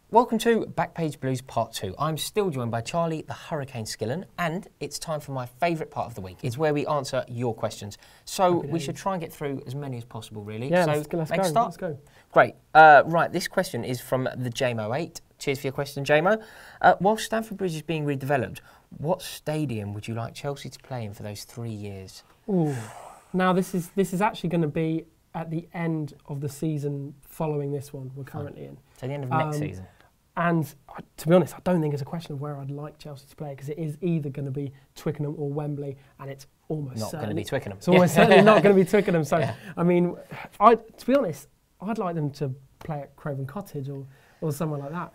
Welcome to Backpage Blues Part 2. I'm still joined by Charlie the Hurricane Skillen, and it's time for my favourite part of the week. It's where we answer your questions. So we should try and get through as many as possible, really. Yeah, so let's go. Great. Right, this question is from the JMO8. Cheers for your question, JMO. While Stamford Bridge is being redeveloped, what stadium would you like Chelsea to play in for those 3 years? Ooh. Now, this is actually going to be at the end of the season following this one we're currently in. So the end of next season. And to be honest, I don't think it's a question of where I'd like Chelsea to play, because it is either going to be Twickenham or Wembley, and it's almost not going to be Twickenham. It's almost certainly not going to be Twickenham. So, I mean, to be honest, I'd like them to play at Craven Cottage or somewhere like that.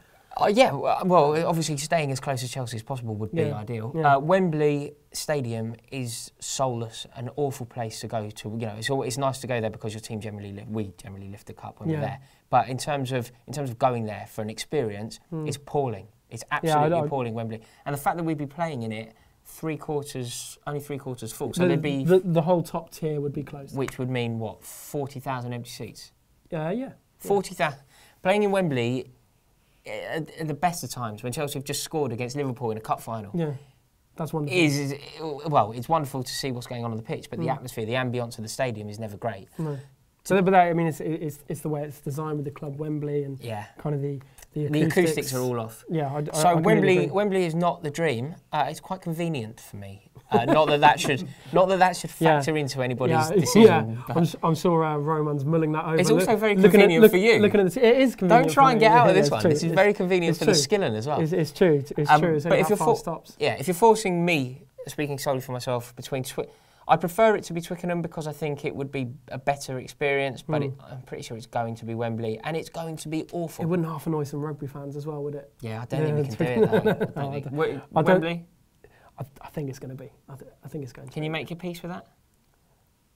Yeah, well, obviously staying as close as Chelsea as possible would be ideal. Yeah. Wembley Stadium is soulless, an awful place to go to. You know, it's nice to go there because your team we generally lift the cup when we're there. But in terms of going there for an experience, it's appalling. It's absolutely appalling, Wembley. And the fact that we'd be playing in it only three quarters full. So there'd be the whole top tier would be closed. Which would mean what? 40,000 empty seats. Yeah. 40,000 playing in Wembley. At the best of times, when Chelsea have just scored against Liverpool in a cup final. Yeah, that's wonderful. It's wonderful to see what's going on the pitch, but the atmosphere, the ambience of the stadium is never great. No. So, but that, I mean, it's the way it's designed with the club Wembley and kind of the acoustics are all off. Yeah. So Wembley is not the dream. It's quite convenient for me. Not that should factor into anybody's decision. Yeah, I'm sure Roman's mulling that over. It's also very convenient for you. Looking at it is convenient. Don't try and get out of this one. True. This is very convenient for the Skillen as well. It's true. It's true. It's but if you're stops. Yeah, if you're forcing me, speaking solely for myself, between I prefer it to be Twickenham because I think it would be a better experience, but I'm pretty sure it's going to be Wembley, and it's going to to be awful. It wouldn't half annoy some rugby fans as well, would it? Yeah, I don't think we can do it though. Wembley? I think it's going to be. I think it's going to. Can you make your peace with that?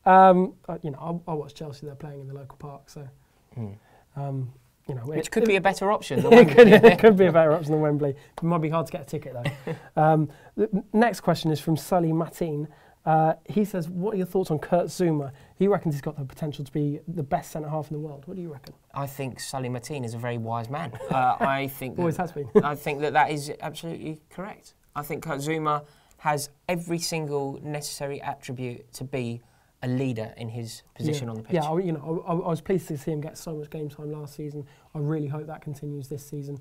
You know, I watch Chelsea. They're playing in the local park, so. You know, which could be a better option than Wembley. It could be a better option than Wembley. It might be hard to get a ticket though. The next question is from Sully Mateen. He says, what are your thoughts on Kurt Zouma? He reckons he's got the potential to be the best centre-half in the world. What do you reckon? I think Sully Mateen is a very wise man. I think always has been. I think that is absolutely correct. I think Kurt Zouma has every single necessary attribute to be a leader in his position on the pitch. Yeah, you know, I was pleased to see him get so much game time last season. I really hope that continues this season.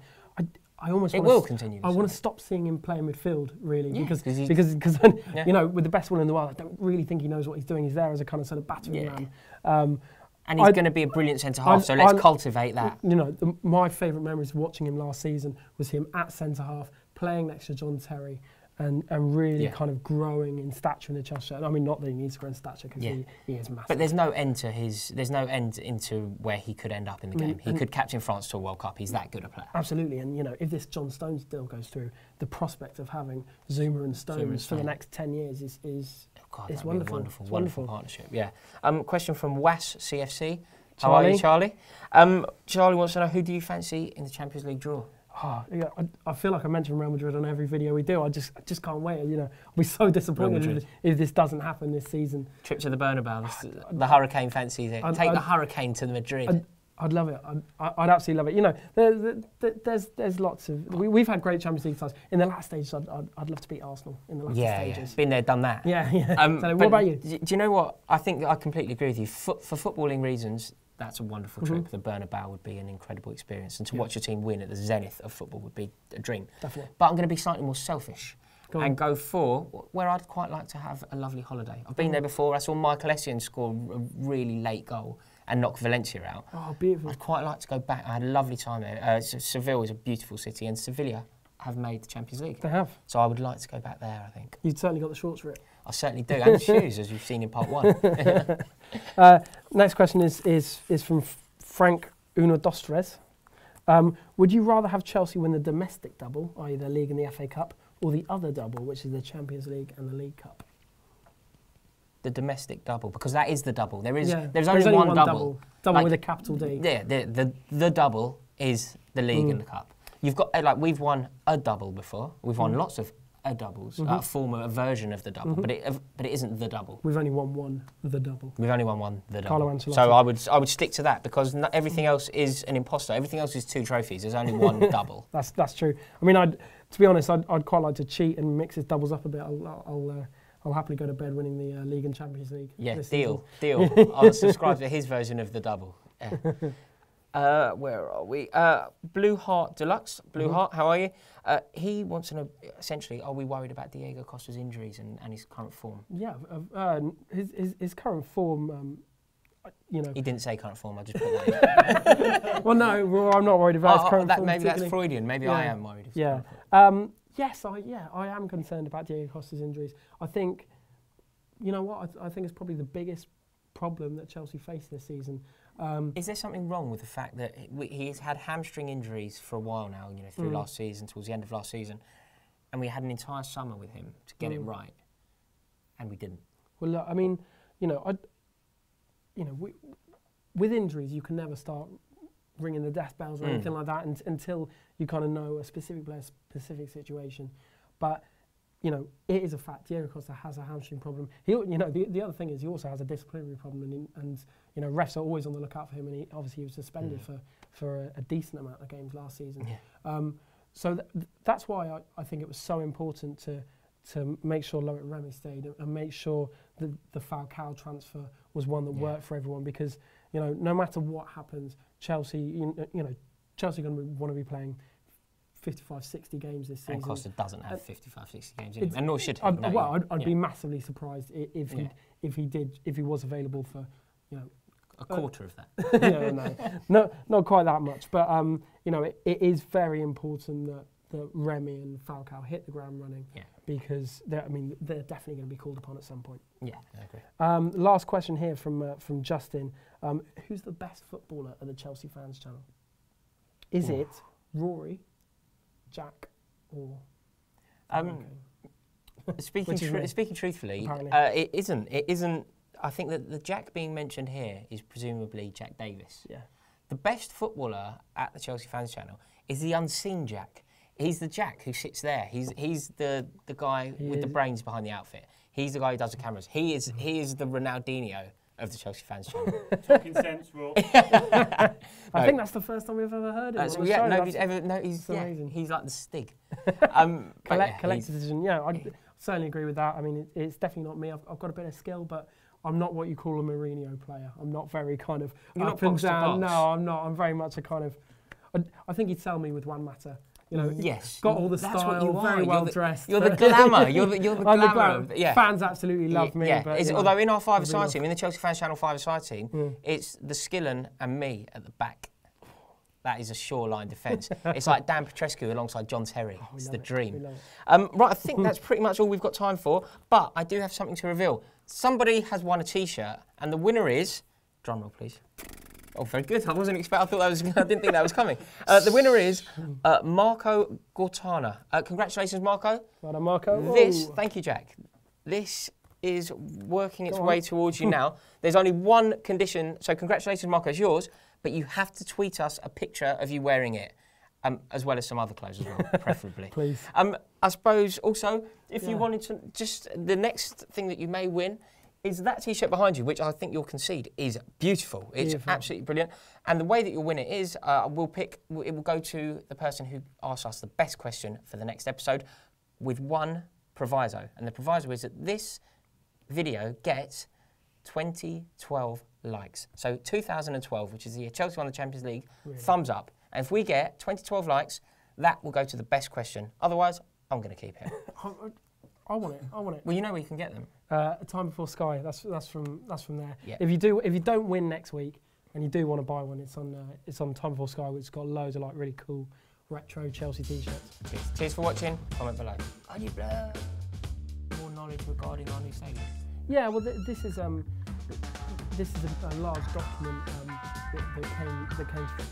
I almost will continue. I want to stop seeing him play midfield, really, because yeah. you know, with the best one in the world, I don't really think he knows what he's doing. He's there as a kind of sort of battering ram. And he's going to be a brilliant centre-half, so let's cultivate that. You know, my favourite memories of watching him last season was him at centre-half, playing next to John Terry, and really kind of growing in stature in the Chelsea shirt. I mean, not that he needs to grow in stature, because he is massive. But there's no end into where he could end up in the game. He could captain France to a World Cup. He's that good a player. Absolutely, and you know, if this John Stones deal goes through, the prospect of having Zouma and Stones for the next 10 years is wonderful. Wonderful partnership. Yeah. Question from Was CFC. How are you, Charlie? Charlie wants to know, who do you fancy in the Champions League draw? Oh, yeah, I feel like I mention Real Madrid on every video we do. I just can't wait. You know, I'll be so disappointed if this doesn't happen this season. Trip to the Bernabeu. The Hurricane fancies it. Take the Hurricane to Madrid. I'd love it. I'd absolutely love it. You know, there's lots of. We've had great Champions League sides. In the last stages, I'd love to beat Arsenal in the last stages. Yeah, been there, done that. Yeah. So what about you? Do you know what? I think I completely agree with you. For footballing reasons, that's a wonderful trip. The Bernabeu would be an incredible experience, and to watch your team win at the zenith of football would be a dream. Definitely. But I'm going to be slightly more selfish and go for where I'd quite like to have a lovely holiday. I've been there before. I saw Michael Essien score a really late goal and knock Valencia out. Oh, beautiful. I'd quite like to go back. I had a lovely time there. Seville is a beautiful city, and Sevilla have made the Champions League. They have. So I would like to go back there, I think. You've certainly got the shorts for it. I certainly do, and the shoes, as you've seen in part 1. Next question is from Frank Uno Dostres. Would you rather have Chelsea win the domestic double, i.e. the League and the FA Cup, or the other double, which is the Champions League and the League Cup? The domestic double, because that is the double. There's only one double. Double with a capital D. Yeah, the double is the League and the Cup. You've got, we've won a double before. We've won lots of a doubles, a version of the double, but it isn't the double. We've only won the double. We've only won the double. Carlo Ancelotti. So I would stick to that because everything else is an imposter. Everything else is 2 trophies. There's only one double. That's true. I mean, to be honest, I'd quite like to cheat and mix his doubles up a bit. I'll happily go to bed winning the League and Champions League. Yeah, deal. I'll subscribe to his version of the double. Yeah. Where are we? Blue Heart Deluxe. Blue Heart, how are you? He wants to know, essentially, are we worried about Diego Costa's injuries and his current form? Yeah, his current form, you know... He didn't say current form, I just put that in. Well, no, I'm not worried about his current form. Maybe that's Freudian. Maybe I am worried. Yeah. Yes, I am concerned about Diego Costa's injuries. I think, you know what, I think it's probably the biggest problem that Chelsea faced this season. Is there something wrong with the fact that he's had hamstring injuries for a while now, you know, through last season, towards the end of last season, and we had an entire summer with him to get it right, and we didn't? Well, look, I mean, with injuries, you can never start ringing the death bells or anything like that until you kind of know a specific player, specific situation. But you know, it is a fact. Diego Costa has a hamstring problem. The other thing is he also has a disciplinary problem, and you know, refs are always on the lookout for him. And he was suspended for a decent amount of games last season. Yeah. So that's why I think it was so important to make sure Loic Remy stayed and make sure that the Falcao transfer was one that worked for everyone, because you know, no matter what happens, Chelsea Chelsea going to want to be playing 55, 60 games this season. And Costa doesn't have 55, 60 games anyway, and nor should he. I'd be massively surprised if he was available for, you know, a quarter of that. No, not quite that much. But you know, it is very important that Remy and Falcao hit the ground running. Yeah. Because they're definitely going to be called upon at some point. Yeah, I agree. Last question here from Justin. Who's the best footballer at the Chelsea Fans Channel? Is it Rory, Jack, or speaking truthfully, it isn't. It isn't. I think that the Jack being mentioned here is presumably Jack Davis. Yeah. The best footballer at the Chelsea Fans Channel is the unseen Jack. He's the Jack who sits there. He's the guy with the brains behind the outfit. He's the guy who does the cameras. He is the Ronaldinho of the Chelsea Fans Channel. Talking sense, Raw. I think that's the first time we've ever heard it. Nobody's ever. No, he's amazing. He's like the Stig. Collective decision. Yeah, I certainly agree with that. I mean, it's definitely not me. I've got a bit of skill, but I'm not what you call a Mourinho player. I'm not very kind of up and down. No, I'm not. I'm very much a kind of. I think he'd sell me with Juan Mata. You know, yes, got all the style, very well dressed. You're the glamour. You're the glamour. Yeah. Fans absolutely love me. Yeah. But, although in our five-a-side team, in the Chelsea Fans Channel five-a-side team, it's the Skillen and me at the back. That is a shoreline defence. It's like Dan Petrescu alongside John Terry. It's the dream. Right, I think that's pretty much all we've got time for. But I do have something to reveal. Somebody has won a T-shirt, and the winner is, drum roll please. Oh, very good. I wasn't expecting. I didn't think that was coming. The winner is Marco Gortana. Congratulations, Marco. Well done, Marco. Thank you, Jack. This is working its way towards you now. There's only one condition. So congratulations, Marco. It's yours, but you have to tweet us a picture of you wearing it, as well as some other clothes as well, preferably. Please. I suppose also, if you wanted to, just the next thing that you may win is that T-shirt behind you, which I think you'll concede is beautiful. It's absolutely brilliant. And the way that you'll win it is, it will go to the person who asks us the best question for the next episode with one proviso. And the proviso is that this video gets 2012 likes. So 2012, which is the year Chelsea won the Champions League, thumbs up. And if we get 2012 likes, that will go to the best question. Otherwise, I'm going to keep it. I want it. Well, you know where you can get them. Time Before Sky. That's from there. Yeah. If you don't win next week and you do want to buy one, it's on Time Before Sky, which has got loads of like really cool retro Chelsea T-shirts. Cheers for watching. Comment below. More knowledge regarding our new stadium. Yeah. Well, this is a large document that came through.